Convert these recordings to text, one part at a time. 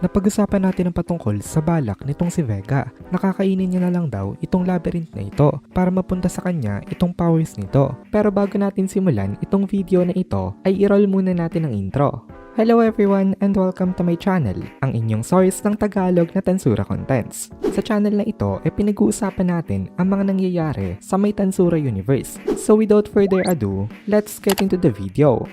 napag-usapan natin ang patungkol sa balak nitong si Vega. Nakakainin niya na lang daw itong labyrinth na ito para mapunta sa kanya itong powers nito. Pero bago natin simulan itong video na ito, ay i-roll muna natin ang intro. Hello everyone and welcome to my channel, ang inyong source ng Tagalog na Tansura Contents. Sa channel na ito ay pinag-uusapan natin ang mga nangyayari sa may Tansura universe. So without further ado, let's get into the video.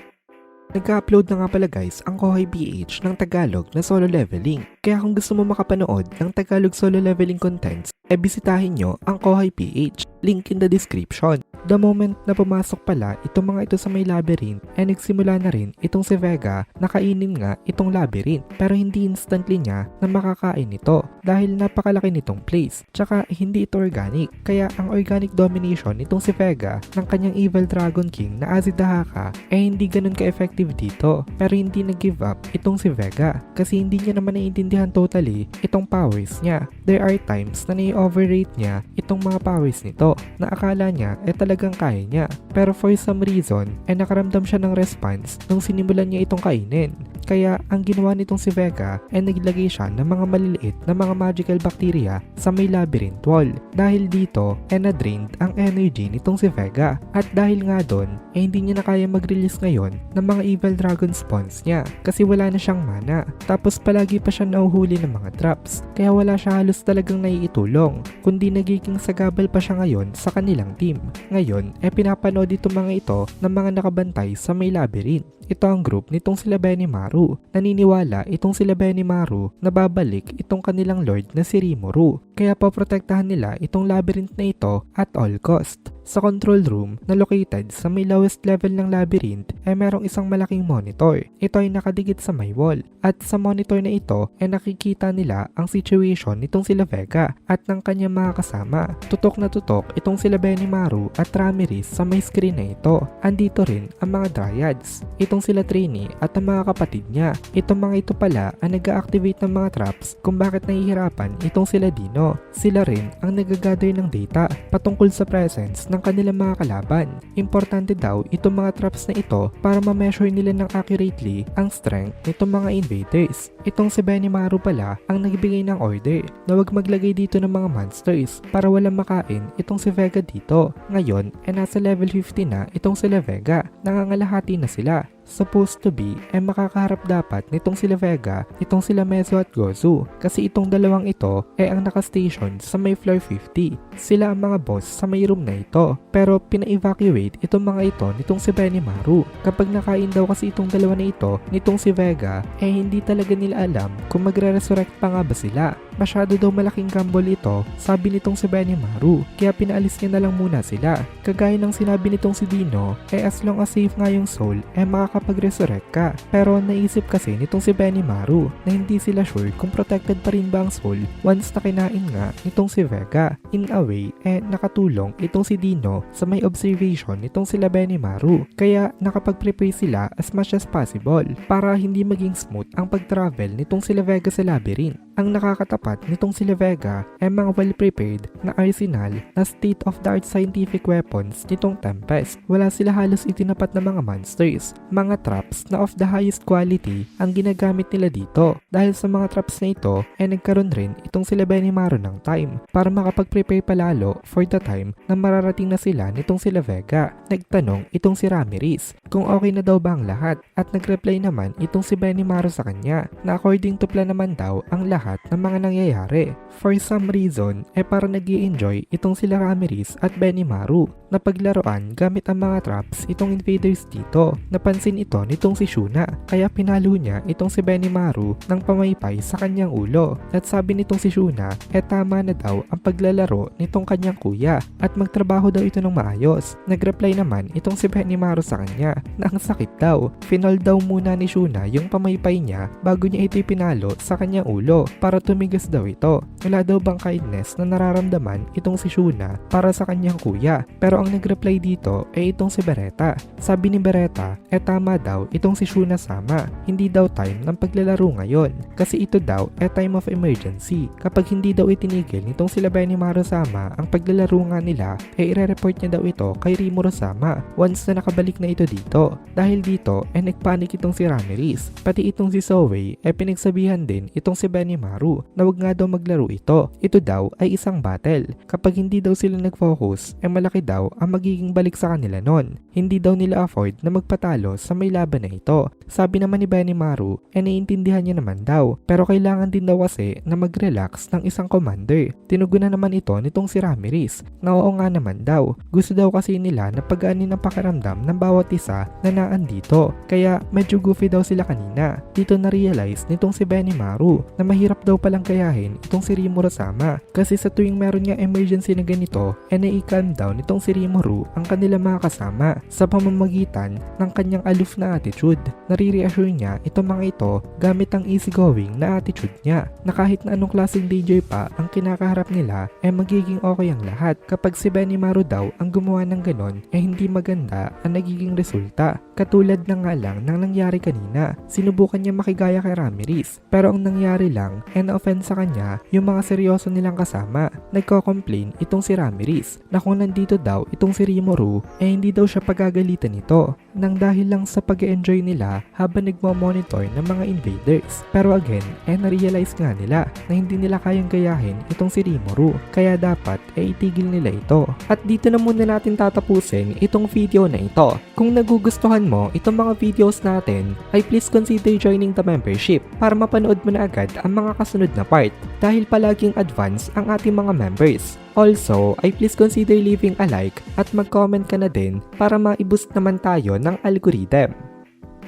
Nag-upload na nga pala guys ang Kohay PH ng Tagalog na solo leveling. Kaya kung gusto mo makapanood ng Tagalog solo leveling contents, bisitahin nyo ang Kohay PH. Link in the description. The moment na pumasok pala itong mga ito sa may labyrinth, nagsimula na rin itong si Vega na kainin nga itong labyrinth. Pero hindi instantly niya na makakain ito dahil napakalaki nitong place. Tsaka hindi ito organic. Kaya ang organic domination nitong si Vega ng kanyang evil dragon king na Azidahaka hindi ganun ka-effective dito. Pero hindi nag-give up itong si Vega kasi hindi niya naman naiintindihan totally itong powers niya. There are times na nai-overrate niya itong mga powers nito na akala niya talagang kaya niya. Pero for some reason nakaramdam siya ng response nung sinimulan niya itong kainin. Kaya ang ginawa nitong si Vega naglagay siya ng mga maliliit na mga magical bacteria sa may labyrinth wall. Dahil dito na-drained ang energy nitong si Vega. At dahil nga doon hindi niya na kaya mag-release ngayon ng mga evil dragon spawns niya kasi wala na siyang mana. Tapos palagi pa siya nauhuli ng mga traps. Kaya wala siya halos talagang naiitulong. Kundi nagiging sagabal pa siya ngayon sa kanilang team. Ngayon pinapanood itong mga ito ng mga nakabantay sa may labyrinth. Ito ang group nitong sila Benimaru. Naniniwala itong sila Benimaru na babalik itong kanilang lord na si Rimuru. Kaya poprotektahan nila itong labyrinth na ito at all cost. Sa control room na located sa may lowest level ng labyrinth merong isang malaking monitor. Ito ay nakadikit sa may wall. At sa monitor na ito nakikita nila ang situation nitong sila Vega at ng kanyang mga kasama. Tutok na tutok itong sila Benimaru at Ramirez sa may screen na ito. Andito rin ang mga dryads. Itong sila Trini at ang mga kapatid niya. Itong mga ito pala ang nag-activate ng mga traps kung bakit nahihirapan itong sila Dino. Sila rin ang nag-gather ng data patungkol sa presence ng kanilang mga kalaban. Importante daw itong mga traps na ito para ma-measure nila ng accurately ang strength nitong mga invaders. Itong si Benimaru pala ang nagbigay ng order na huwag maglagay dito ng mga monsters para walang makain itong si Vega dito. Ngayon nasa level 50 na itong sila Vega. Nangangalahati na sila. Supposed to be makakaharap dapat nitong sila Vega, itong sila Mezo at Gozu kasi itong dalawang ito ang nakastation sa may floor 50. Sila ang mga boss sa may room na ito pero pina-evacuate itong mga ito nitong si Benimaru. Kapag nakain daw kasi itong dalawa na ito nitong si Vega hindi talaga nila alam kung magre-resurrect pa nga ba sila. Masyado daw malaking gamble ito, sabi nitong si Benimaru, kaya pinaalis niya na lang muna sila. Kagaya ng sinabi nitong si Dino, as long as safe nga yung soul, makakapag-resurrect ka. Pero naisip kasi nitong si Benimaru na hindi sila sure kung protected pa rin ba ang soul once na kinain nga nitong si Vega. In a way, nakatulong itong si Dino sa may observation nitong sila Benimaru. Kaya nakapag-prepare sila as much as possible para hindi maging smooth ang pag-travel nitong sila Vega sa labyrinth. Ang nakakatapat nitong sila Vega mga well-prepared na arsenal na state-of-the-art scientific weapons nitong Tempest. Wala sila halos itinapat na mga monsters. Mga traps na of the highest quality ang ginagamit nila dito. Dahil sa mga traps na ito nagkaroon rin itong sila Benimaru ng time para makapag-prepare palalo for the time na mararating na sila nitong sila Vega. Nagtanong itong si Ramirez kung okay na daw ba ang lahat at nag-reply naman itong si Benimaru sa kanya na according to plan naman daw ang lahat ng mga nangyayari. For some reason para nag-i-enjoy itong sila Ramirez at Benimaru na paglaruan gamit ang mga traps itong invaders dito. Napansin ito nitong si Shuna kaya pinalo niya itong si Benimaru ng pamaypay sa kanyang ulo. At sabi nitong si Shuna tama na daw ang paglalaro nitong kanyang kuya at magtrabaho daw ito ng maayos. Nag-reply naman itong si Benimaru sa kanya na ang sakit daw. Finol daw muna ni Shuna yung pamaypay niya bago niya ito pinalo sa kanyang ulo. para tumigas daw ito. Wala daw bang kindness na nararamdaman itong si Shuna para sa kanyang kuya. Pero ang nag-reply dito ay itong si Beretta. Sabi ni Beretta, tama daw itong si Shuna sama. Hindi daw time ng paglalaro ngayon. Kasi ito daw time of emergency. Kapag hindi daw itinigil nitong sila Benimaru sama ang paglalaro nga nila, ire-report niya daw ito kay Rimuru sama once na nakabalik na ito dito. Dahil dito nagpanik itong si Ramirez. Pati itong si Zoe pinagsabihan din itong si Benimaru na wag nga daw maglaro ito. Ito daw ay isang battle. Kapag hindi daw sila nag-focus, malaki daw ang magiging balik sa kanila nun. Hindi daw nila afford na magpatalo sa may laban na ito. Sabi naman ni Benimaru, naiintindihan niya naman daw. Pero kailangan din daw kasi na mag-relax ng isang commander. Tinugunan naman ito nitong si Ramirez na oo nga naman daw. Gusto daw kasi nila na pagaanin ang pakiramdam ng bawat isa na naandito. Kaya medyo goofy daw sila kanina. Dito na-realize nitong si Benimaru na mahirap daw palang kayahin itong si Rimuru sama. Kasi sa tuwing meron nga emergency na ganito, nai-calm down nitong si Rimuru ang kanilang mga kasama sa pamamagitan ng kanyang aloof na attitude. Nare-reassure niya itong mga ito gamit ang easygoing na attitude niya na kahit na anong klaseng danger pa ang kinakaharap nila magiging okay ang lahat. Kapag si Benimaru daw ang gumawa ng ganon hindi maganda ang nagiging resulta. Katulad na nga lang ng nangyari kanina. Sinubukan niya makigaya kay Ramirez pero ang nangyari lang na-offend sa kanya yung mga seryoso nilang kasama. Nagko-complain itong si Ramirez na kung nandito daw itong si Rimuru hindi daw siya pagagalitan nito nang dahil lang sa pag-enjoy nila habang nagmo-monitor ng mga invaders. Pero again na-realize nga nila na hindi nila kayang gayahin itong si Rimuru kaya dapat itigil nila ito. At dito na muna natin tatapusin itong video na ito. Kung nagugustuhan mo itong mga videos natin ay please consider joining the membership para mapanood mo na agad ang mga kasunod na part dahil palaging advance ang ating mga members. Also, ay please consider leaving a like at mag-comment ka na din para ma-boost naman tayo ng algorithm.